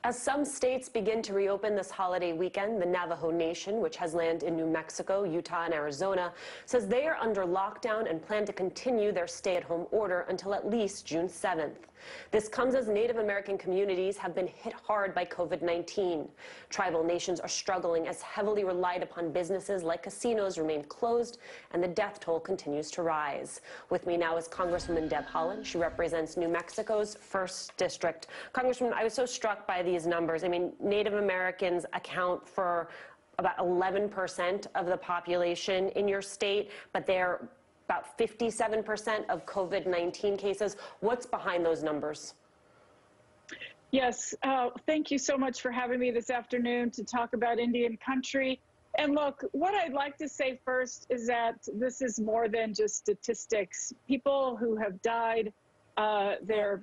As some states begin to reopen this holiday weekend, the Navajo Nation, which has land in New Mexico, Utah, and Arizona, says they are under lockdown and plan to continue their stay-at-home order until at least June 7th. This comes as Native American communities have been hit hard by COVID-19. Tribal nations are struggling as heavily relied upon businesses like casinos remain closed and the death toll continues to rise. With me now is Congresswoman Deb Haaland. She represents New Mexico's 1st District. Congresswoman, I was so struck by these numbers. I mean, Native Americans account for about 11% of the population in your state, but they're about 57% of COVID-19 cases. What's behind those numbers? Yes, thank you so much for having me this afternoon to talk about Indian country. And look, what I'd like to say first is that this is more than just statistics. People who have died, their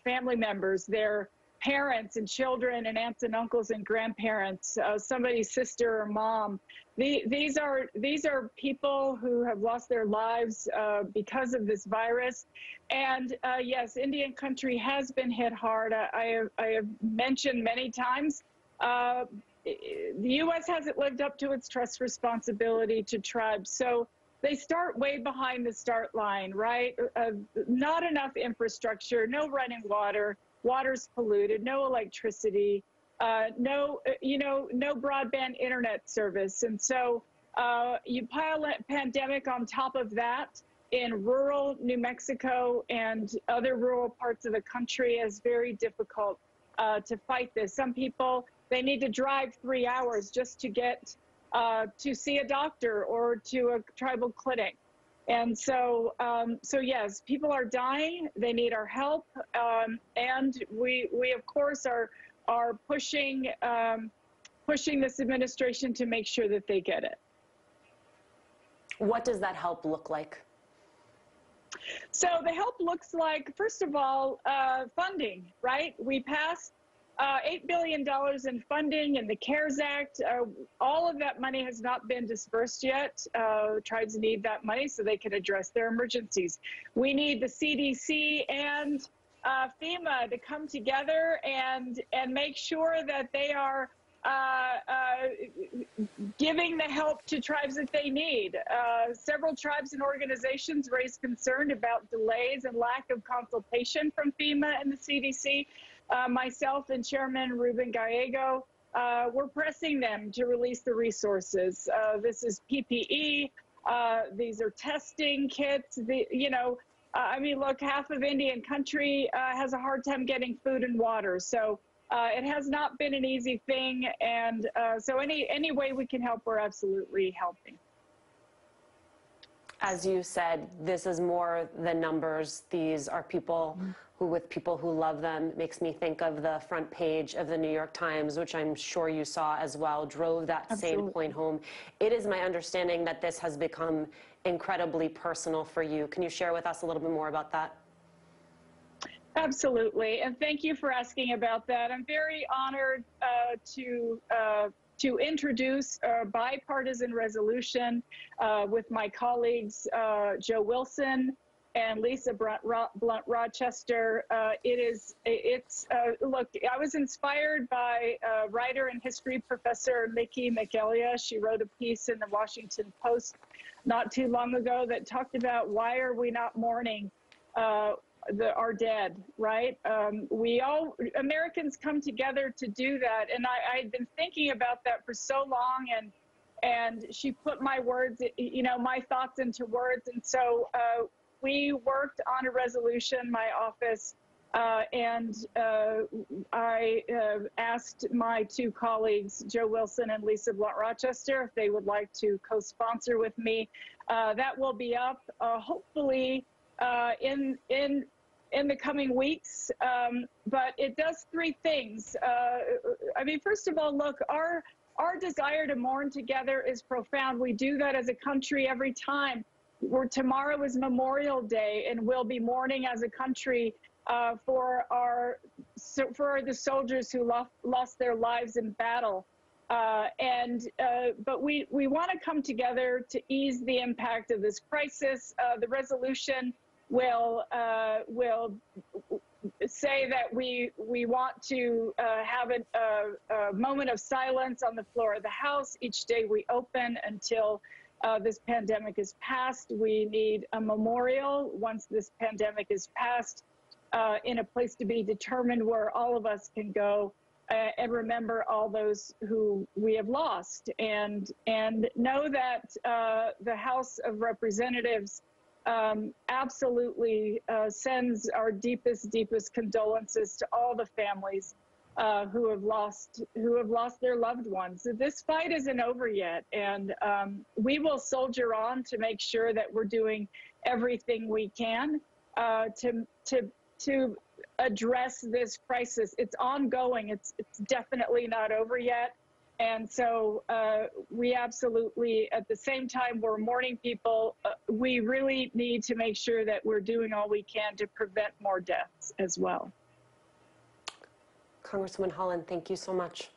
family members, their parents and children and aunts and uncles and grandparents, somebody's sister or mom. These are people who have lost their lives because of this virus. And yes, Indian country has been hit hard. I have mentioned many times, the U.S. hasn't lived up to its trust responsibility to tribes. So they start way behind the start line, right? Not enough infrastructure, no running water. Water's polluted, no electricity, no broadband internet service. And so you pile a pandemic on top of that in rural New Mexico and other rural parts of the country is very difficult to fight this. Some people, they need to drive 3 hours just to get to see a doctor or to a tribal clinic. And so, yes, people are dying. They need our help, and we of course are pushing this administration to make sure that they get it. What does that help look like? So the help looks like, first of all, funding. Right? We passed $8 billion in funding in the CARES Act. All of that money has not been dispersed yet. Tribes need that money so they can address their emergencies. We need the CDC and FEMA to come together and make sure that they are giving the help to tribes that they need. Several tribes and organizations raised concern about delays and lack of consultation from FEMA and the CDC. Myself and Chairman Ruben Gallego, we're pressing them to release the resources. This is PPE. These are testing kits. I mean, look, half of Indian country has a hard time getting food and water. So it has not been an easy thing. And so any way we can help, we're absolutely helping. As you said, this is more than numbers. These are people who, with people who love them. Makes me think of the front page of the New York Times, which I'm sure you saw as well, drove that same point home. It is my understanding that this has become incredibly personal for you. Can you share with us a little bit more about that? Absolutely, and thank you for asking about that. I'm very honored to introduce a bipartisan resolution with my colleagues Joe Wilson and Lisa Blunt-Rochester. Look, I was inspired by writer and history professor Mickey McElia. She wrote a piece in the Washington Post not too long ago that talked about why are we not mourning our dead, right? Americans come together to do that. And I'd been thinking about that for so long, and she put my words, my thoughts into words. And so we worked on a resolution, my office, and I asked my two colleagues, Joe Wilson and Lisa Blunt-Rochester, if they would like to co-sponsor with me. That will be up, hopefully, in the coming weeks, but it does three things. I mean, first of all, look, our desire to mourn together is profound. We do that as a country every time. Tomorrow is Memorial Day, and we'll be mourning as a country for the soldiers who lost their lives in battle. But we want to come together to ease the impact of this crisis. The resolution will say that we want to have a moment of silence on the floor of the House each day we open until this pandemic is past. We need a memorial once this pandemic is past, in a place to be determined where all of us can go and remember all those who we have lost, and know that the House of Representatives absolutely sends our deepest condolences to all the families who have lost their loved ones. This fight isn't over yet, and we will soldier on to make sure that we're doing everything we can to address this crisis. It's ongoing. It's definitely not over yet. And so we absolutely, at the same time we're mourning people, we really need to make sure that we're doing all we can to prevent more deaths as well. Congresswoman Haaland, thank you so much.